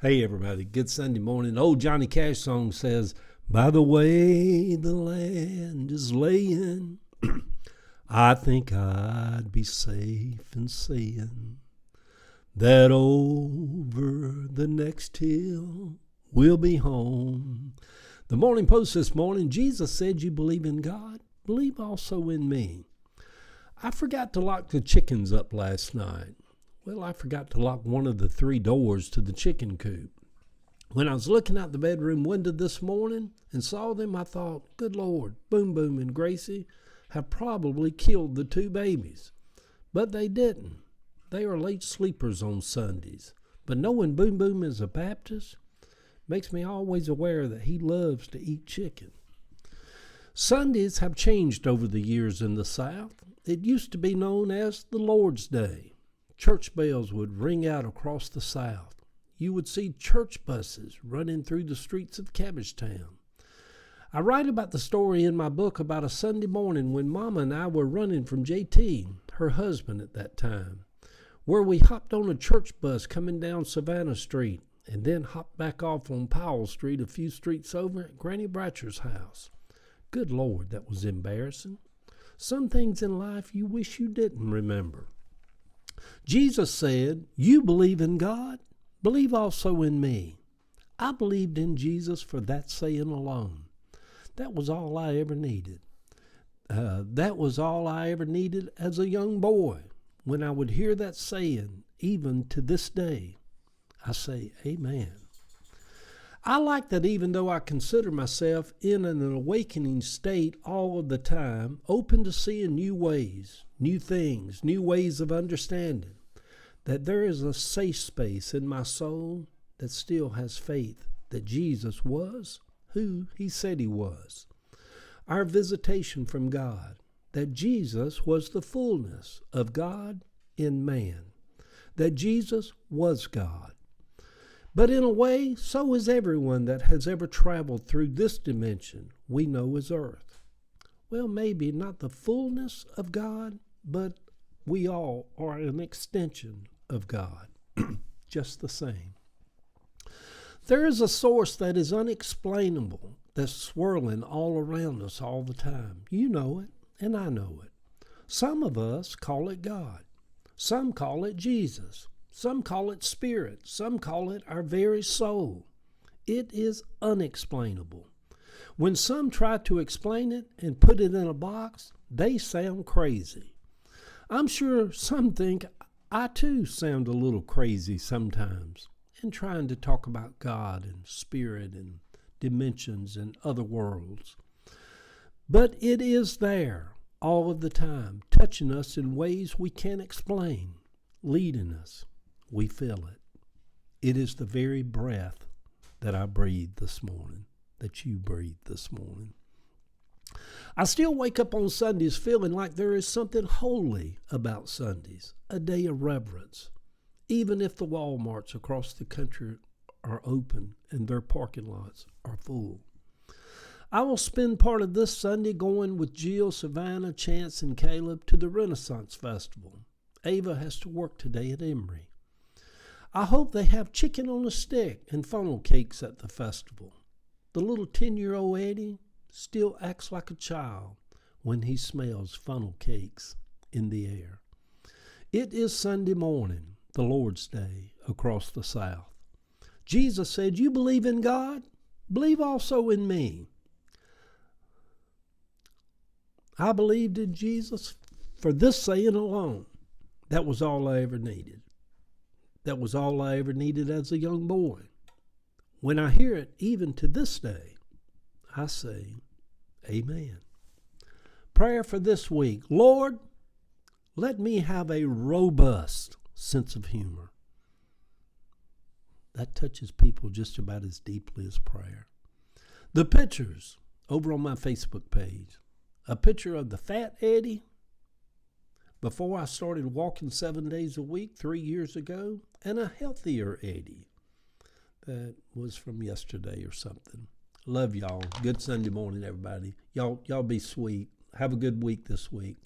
Hey everybody, good Sunday morning. Old Johnny Cash song says, by the way the land is laying, I think I'd be safe in saying that over the next hill we'll be home. The Morning Post this morning, Jesus said, you believe in God, believe also in me. I forgot to lock the chickens up last night. Well, I forgot to lock one of the 3 doors to the chicken coop. When I was looking out the bedroom window this morning and saw them, I thought, good Lord, Boom Boom and Gracie have probably killed the 2 babies. But they didn't. They are late sleepers on Sundays. But knowing Boom Boom is a Baptist makes me always aware that he loves to eat chicken. Sundays have changed over the years in the South. It used to be known as the Lord's Day. Church bells would ring out across the South. You would see church buses running through the streets of Cabbagetown. I write about the story in my book about a Sunday morning when Mama and I were running from JT, her husband at that time, where we hopped on a church bus coming down Savannah Street and then hopped back off on Powell Street a few streets over at Granny Bratcher's house. Good Lord, that was embarrassing. Some things in life you wish you didn't remember. Jesus said, you believe in God, believe also in me. I believed in Jesus for that saying alone. That was all I ever needed. That was all I ever needed as a young boy. When I would hear that saying, even to this day, I say, amen. I like that even though I consider myself in an awakening state all of the time, open to seeing new ways, new things, new ways of understanding, that there is a safe space in my soul that still has faith that Jesus was who he said he was. Our visitation from God, that Jesus was the fullness of God in man, that Jesus was God. But in a way, so is everyone that has ever traveled through this dimension we know as earth. Well, maybe not the fullness of God, but we all are an extension of God, just the same. There is a source that is unexplainable, that's swirling all around us all the time. You know it, and I know it. Some of us call it God. Some call it Jesus. Some call it spirit. Some call it our very soul. It is unexplainable. When some try to explain it and put it in a box, they sound crazy. I'm sure some think I too sound a little crazy sometimes in trying to talk about God and spirit and dimensions and other worlds. But it is there all of the time, touching us in ways we can't explain, leading us. We feel it. It is the very breath that I breathe this morning, that you breathe this morning. I still wake up on Sundays feeling like there is something holy about Sundays, a day of reverence, even if the Walmarts across the country are open and their parking lots are full. I will spend part of this Sunday going with Jill, Savannah, Chance, and Caleb to the Renaissance Festival. Ava has to work today at Emory. I hope they have chicken on a stick and funnel cakes at the festival. The little 10-year-old Eddie still acts like a child when he smells funnel cakes in the air. It is Sunday morning, the Lord's Day, across the South. Jesus said, you believe in God? Believe also in me. I believed in Jesus for this saying alone. That was all I ever needed. That was all I ever needed as a young boy. When I hear it, even to this day, I say, amen. Prayer for this week. Lord, let me have a robust sense of humor. That touches people just about as deeply as prayer. The pictures over on my Facebook page. A picture of the fat Eddie before I started walking 7 days a week 3 years ago, and a healthier Eddie that was from yesterday or something. Love y'all. Good Sunday morning, everybody. Y'all be sweet. Have a good week this week.